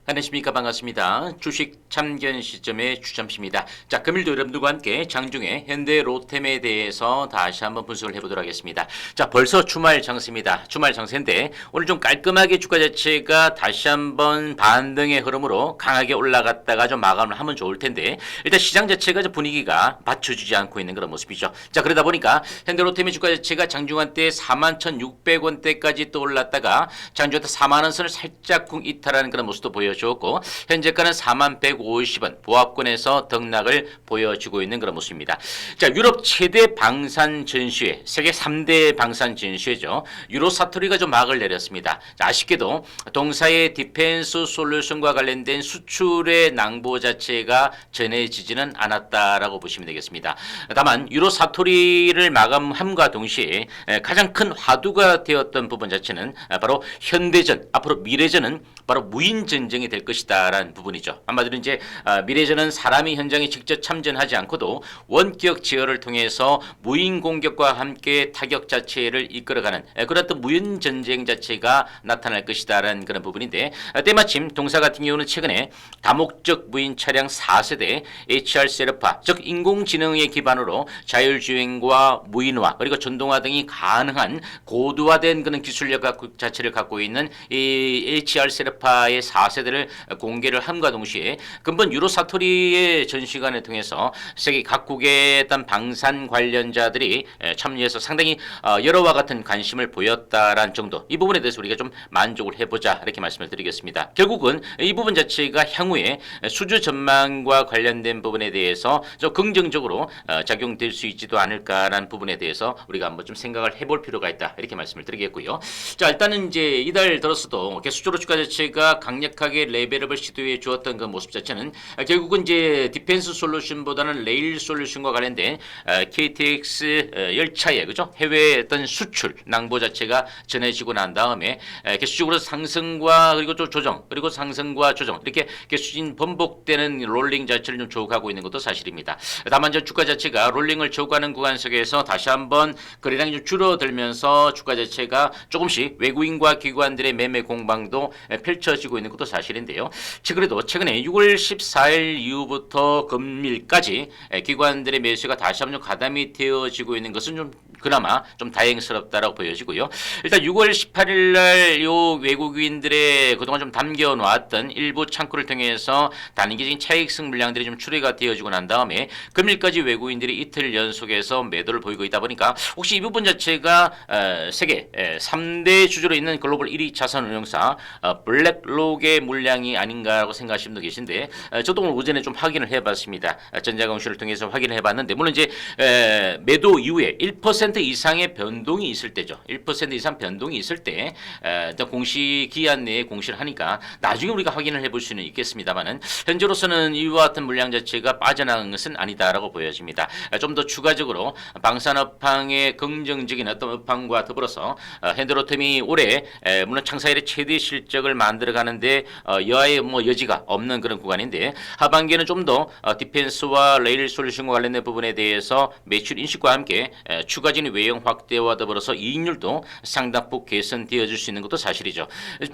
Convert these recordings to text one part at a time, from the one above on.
안녕하십니까. 반갑습니다. 주식 참견 시점의 주점입니다. 자, 금일도 여러분들과 함께 장중에 현대 로템에 대해서 다시 한번 분석을 해보도록 하겠습니다. 자, 벌써 주말 장세입니다. 주말 장세인데 오늘 좀 깔끔하게 주가 자체가 다시 한번 반등의 흐름으로 강하게 올라갔다가 좀 마감을 하면 좋을 텐데 일단 시장 자체가 좀 분위기가 받쳐주지 않고 있는 그런 모습이죠. 자, 그러다 보니까 현대 로템의 주가 자체가 장중한 때 41,600원대까지 또 올랐다가 장중한 때 4만 원 선을 살짝 쿵 이탈하는 그런 모습도 보여줬고 현재가는 4150원 보합권에서 등락을 보여주고 있는 그런 모습입니다. 자, 유럽 최대 방산 전시회, 세계 3대 방산 전시회죠. 유로 사토리가 좀 막을 내렸습니다. 자, 아쉽게도 동사의 디펜스 솔루션과 관련된 수출의 낭보 자체가 전해지지는 않았다라고 보시면 되겠습니다. 다만 유로 사토리를 마감함과 동시에 가장 큰 화두가 되었던 부분 자체는 바로 현대전, 앞으로 미래전은 바로 무인 전쟁이 될 것이다라는 부분이죠. 한마디로 이제 미래전은 사람이 현장에 직접 참전하지 않고도 원격 제어를 통해서 무인 공격과 함께 타격 자체를 이끌어가는 그런 어떤 무인 전쟁 자체가 나타날 것이다라는 그런 부분인데 때마침 동사 같은 경우는 최근에 다목적 무인 차량 4세대 HR 세르파 즉 인공지능의 기반으로 자율주행과 무인화 그리고 전동화 등이 가능한 고도화된 그런 기술력 자체를 갖고 있는 이 HR 세르파의 4세대를 공개를 함과 동시에 근본 유로 사토리의 전시관을 통해서 세계 각국의 어떤 방산 관련자들이 참여해서 상당히 여러와 같은 관심을 보였다라는 정도 이 부분에 대해서 우리가 좀 만족을 해보자 이렇게 말씀을 드리겠습니다. 결국은 이 부분 자체가 향후에 수주 전망과 관련된 부분에 대해서 좀 긍정적으로 작용될 수 있지도 않을까라는 부분에 대해서 우리가 한번 좀 생각을 해볼 필요가 있다 이렇게 말씀을 드리겠고요. 자, 일단은 이제 이달 들어서도 수주로 주가 자체가 강력하게 레벨업을 시도해 주었던 그 모습 자체는 결국은 이제 디펜스 솔루션보다는 레일 솔루션과 관련된 KTX 열차의 그죠 해외 어떤 수출 낭보 자체가 전해지고 난 다음에 계속적으로 상승과 그리고 또 조정 그리고 상승과 조정 이렇게 수진 번복되는 롤링 자체를 좀 조각하고 있는 것도 사실입니다. 다만 저 주가 자체가 롤링을 조각하는 구간 속에서 다시 한번 거래량이 좀 줄어들면서 주가 자체가 조금씩 외국인과 기관들의 매매 공방도 펼쳐지고 있는 것도 사실인데요. 그래도 최근에 6월 14일 이후부터 금일까지 기관들의 매수가 다시 한번 가담이 되어지고 있는 것은 좀 그나마 좀 다행스럽다라고 보여지고요. 일단 6월 18일 날요 외국인들의 그동안 좀 담겨놓았던 일부 창구를 통해서 단기적인 차익성 물량들이 좀 출회가 되어지고 난 다음에 금일까지 외국인들이 이틀 연속해서 매도를 보이고 있다 보니까 혹시 이 부분 자체가 세계 3대 주주로 있는 글로벌 1위 자산운용사 블랙록의 물량이 아닌가라고 생각하시는 분도 계신데 저도 오늘 오전에 좀 확인을 해봤습니다. 전자공시를 통해서 확인을 해봤는데 물론 이제 매도 이후에 1% 이상의 변동이 있을 때죠. 1% 이상 변동이 있을 때 공시 기한 내에 공시를 하니까 나중에 우리가 확인을 해볼 수는 있겠습니다만은 현재로서는 이와 같은 물량 자체가 빠져나간 것은 아니다라고 보여집니다. 좀 더 추가적으로 방산업황의 긍정적인 어떤 업황과 더불어서 현대로템이 올해 물론 창사 이래 최대 실적을 만들어가는데 여하의 여지가 없는 그런 구간인데 하반기에는 좀 더 디펜스와 레일 솔루션과 관련된 부분에 대해서 매출 인식과 함께 추가적인 외형 확대와 더불어서 이익률도 상당폭 개선되어 줄 수 있는 것도 사실이죠.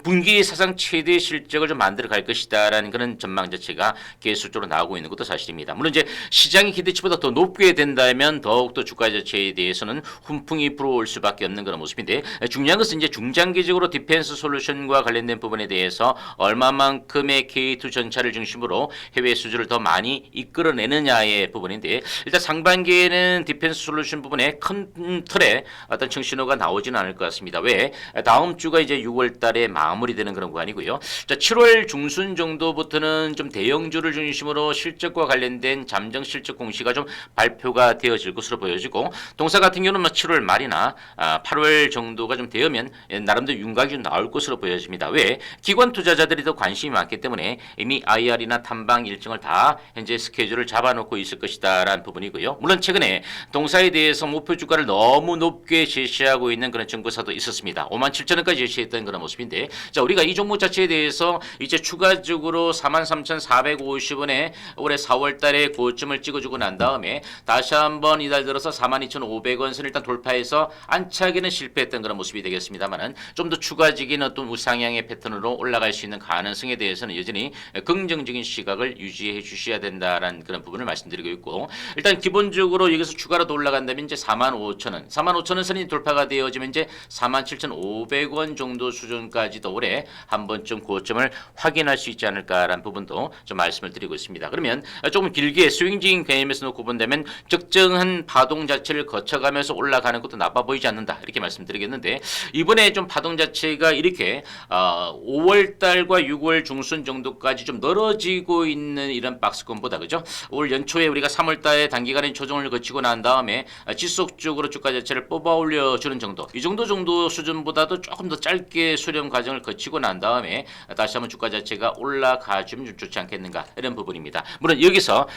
분기 사상 최대 실적을 좀 만들어갈 것이다라는 그런 전망 자체가 계속적으로 나오고 있는 것도 사실입니다. 물론 이제 시장의 기대치보다 더 높게 된다면 더욱더 주가 자체에 대해서는 훈풍이 불어올 수밖에 없는 그런 모습인데 중요한 것은 이제 중장기적으로 디펜스 솔루션과 관련된 부분에 대해서 얼마만큼의 K2 전차를 중심으로 해외 수주를 더 많이 이끌어내느냐의 부분인데 일단 상반기에는 디펜스 솔루션 부분에 큰 틀에 어떤 청신호가 나오지는 않을 것 같습니다. 왜? 다음 주가 이제 6월 달에 마무리되는 그런 구간이고요. 자, 7월 중순 정도부터는 좀 대형주를 중심으로 실적과 관련된 잠정 실적 공시가 좀 발표가 되어질 것으로 보여지고 동사 같은 경우는 7월 말이나 8월 정도가 좀 되면 나름대로 윤곽이 좀 나올 것으로 보여집니다. 왜? 기관 투자자들이 더 관심이 많기 때문에 이미 IR이나 탐방 일정을 다 현재 스케줄을 잡아놓고 있을 것이다라는 부분이고요. 물론 최근에 동사에 대해서 목표 주가를 주가를 너무 높게 제시하고 있는 그런 증거사도 있었습니다. 57,000원까지 제시했던 그런 모습인데, 자 우리가 이 종목 자체에 대해서 이제 추가적으로 43,450원에 올해 4월달에 고점을 찍어주고 난 다음에 다시 한번 이달 들어서 42,500원 선을 일단 돌파해서 안착에는 실패했던 그런 모습이 되겠습니다만은 좀 더 추가적인 어떤 우상향의 패턴으로 올라갈 수 있는 가능성에 대해서는 여전히 긍정적인 시각을 유지해 주셔야 된다라는 그런 부분을 말씀드리고 있고, 일단 기본적으로 여기서 추가로 더 올라간다면 이제 45,000원, 45,000원 선이 돌파가 되어지면 이제 47,500원 정도 수준까지도 올해 한 번쯤 고점을 확인할 수 있지 않을까라는 부분도 좀 말씀을 드리고 있습니다. 그러면 조금 길게 스윙적인 개념에서 놓고 본다면 적정한 파동 자체를 거쳐가면서 올라가는 것도 나빠 보이지 않는다 이렇게 말씀드리겠는데, 이번에 좀 파동 자체가 이렇게 5월 달과 6월 중순 정도까지 좀 늘어지고 있는 이런 박스권보다, 그죠? 올 연초에 우리가 3월 달에 단기간의 조정을 거치고 난 다음에 지속적으로 주가 자체를 뽑아 올려주는 정도, 이 정도 수준보다도 조금 더 짧게 수렴 과정을 거치고 난 다음에 다시 한번 주가 자체가 올라가주면 좀 좋지 않겠는가 이런 부분입니다. 물론 여기서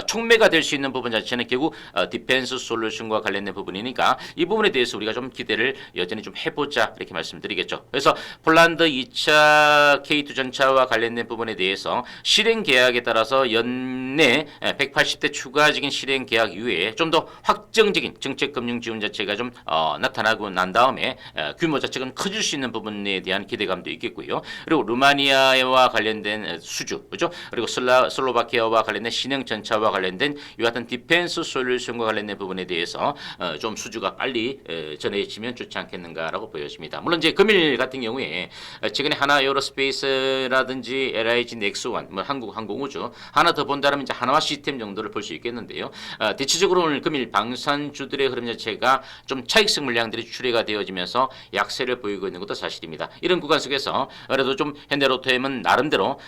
촉매가 될 수 있는 부분 자체는 결국 디펜스 솔루션과 관련된 부분이니까 이 부분에 대해서 우리가 좀 기대를 여전히 좀 해보자 이렇게 말씀드리겠죠. 그래서 폴란드 2차 K2 전차와 관련된 부분에 대해서 실행 계약에 따라서 연내 180대 추가적인 실행 계약 이후에 좀 더 확정적인 정책 금융 지원 자체가 좀 나타나고 난 다음에 규모 자체가 커질 수 있는 부분에 대한 기대감도 있겠고요. 그리고 루마니아와 관련된 수주, 그죠? 그리고 슬로바키아와 관련된 신형 전차와 관련된 이와 같은 디펜스 솔루션과 관련된 부분에 대해서 좀 수주가 빨리 전해지면 좋지 않겠는가라고 보여집니다. 물론 이제 금일 같은 경우에 최근에 하나 에어로스페이스라든지 LIG 넥스원, 뭐 한국 항공우주 하나 더 본다면 이제 하나와 시스템 정도를 볼 수 있겠는데요. 대체적으로 오늘 금일 방산주들의 흐름 자체가 좀 차익성 물량들이 출회가 되어지면서 약세를 보이고 있는 것도 사실입니다. 이런 구간 속에서 그래도 좀 현대로템은 나름대로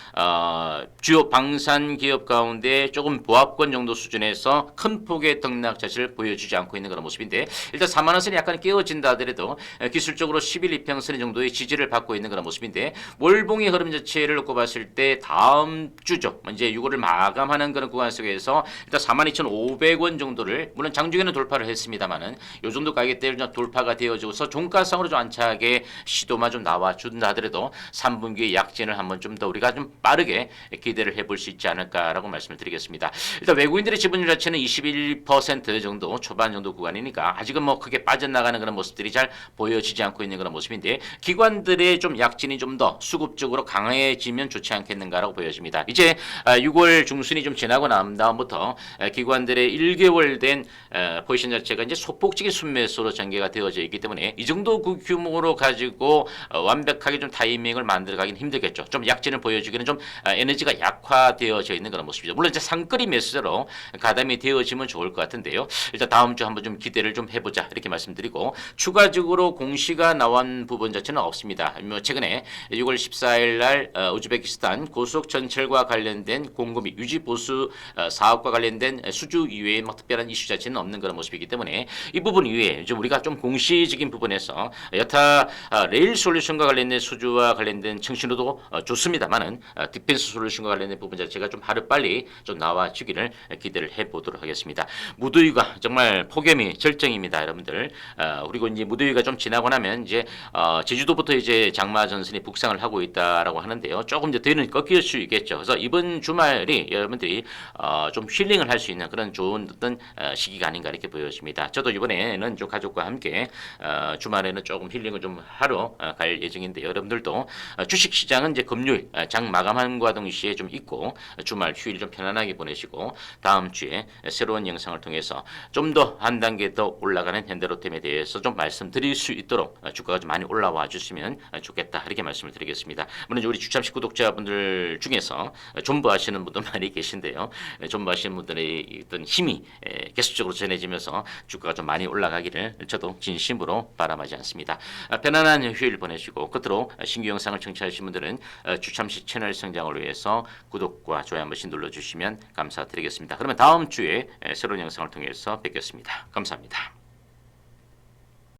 주요 방산 기업 가운데 조금 보합권 정도 수준에서 큰 폭의 등락 자체를 보여주지 않고 있는 그런 모습인데, 일단 4만 원선이 약간 깨어진다 하더라도 기술적으로 10일 이평선 정도의 지지를 받고 있는 그런 모습인데, 월봉의 흐름 자체를 놓고 봤을 때 다음 주죠. 이제 6월을 마감하는 그런 구간 속에서 일단 42,500원 정도를, 물론 장중에는 돌파를 했습니다만은 요 정도 가격대를 돌파가 되어져서 종가상으로 좀 안착하게 시도만 좀 나와준다 하더라도 3분기의 약진을 한번 좀 더 우리가 좀 빠르게 기대를 해볼 수 있지 않을까라고 말씀을 드리겠습니다. 일단 외국인들의 지분율 자체는 21% 정도 초반 정도 구간이니까 아직은 뭐 크게 빠져나가는 그런 모습들이 잘 보여지지 않고 있는 그런 모습인데, 기관들의 좀 약진이 좀 더 수급적으로 강해지면 좋지 않겠는가라고 보여집니다. 이제 6월 중순이 좀 지나고 난 다음부터 기관들의 1개월 된 포지션 자체가 이제 소폭적인 순매수로 전개가 되어져 있기 때문에 이 정도 그 규모로 가지고 완벽하게 좀 타이밍을 만들어가긴 힘들겠죠. 좀 약진을 보여주기는 좀 에너지가 약화되어져 있는 그런 모습이죠. 물론 이제 상끌이 매수자로 가담이 되어지면 좋을 것 같은데요. 일단 다음 주 한번 좀 기대를 좀 해보자 이렇게 말씀드리고, 추가적으로 공시가 나온 부분 자체는 없습니다. 뭐 최근에 6월 14일 날 우즈베키스탄 고속 전철과 관련된 공급이 유지 보수 사업과 관련된 수주 이외에 뭐 특별한 이슈 자체는 없는 그런 모습이기 때문에 이 부분 이외에 좀 우리가 좀 공시적인 부분에서 여타 레일 솔루션과 관련된 수주와 관련된 청신호도 좋습니다만은 디펜스 솔루션과 관련된 부분 자체가 좀 하루빨리 좀 나와주기를 기대를 해보도록 하겠습니다. 무더위가 정말 폭염이 절정입니다, 여러분들. 그리고 이제 무더위가 좀 지나고 나면 이제 제주도부터 이제 장마 전선이 북상을 하고 있다라고 하는데요. 조금 이제 더위는 꺾일 수 있겠죠. 그래서 이번 주말이 여러분들이 좀 힐링을 할 수 있는 그런 좋은 어떤 시기가 아닌가 이렇게 보여집니다. 저도 이번에는 좀 가족과 함께 주말에는 조금 힐링을 좀 하러 갈 예정인데, 여러분들도 주식 시장은 이제 금요일 장 마감한과 동시에 좀 있고 주말 휴일 좀 편안하게 보내시고 다음 주에 새로운 영상을 통해서 좀 더 한 단계 더 올라가는 현대로템에 대해서 좀 말씀드릴 수 있도록 주가가 좀 많이 올라와 주시면 좋겠다 이렇게 말씀을 드리겠습니다. 물론 우리 주참식 구독자분들 중에서 존버하시는 분도 많이 계신데요. 존버하시는 분들의 어떤 힘이 계속적으로 전해지면서 주가가 좀 많이 올라가기를 저도 진심으로 바람하지 않습니다. 편안한 휴일 보내시고 끝으로 신규 영상을 청취하신 분들은 주참식 채널 성장을 위해서 구독과 좋아요 한 번씩 눌러주시면 감사드리겠습니다. 그러면 다음 주에 새로운 영상을 통해서 뵙겠습니다. 감사합니다.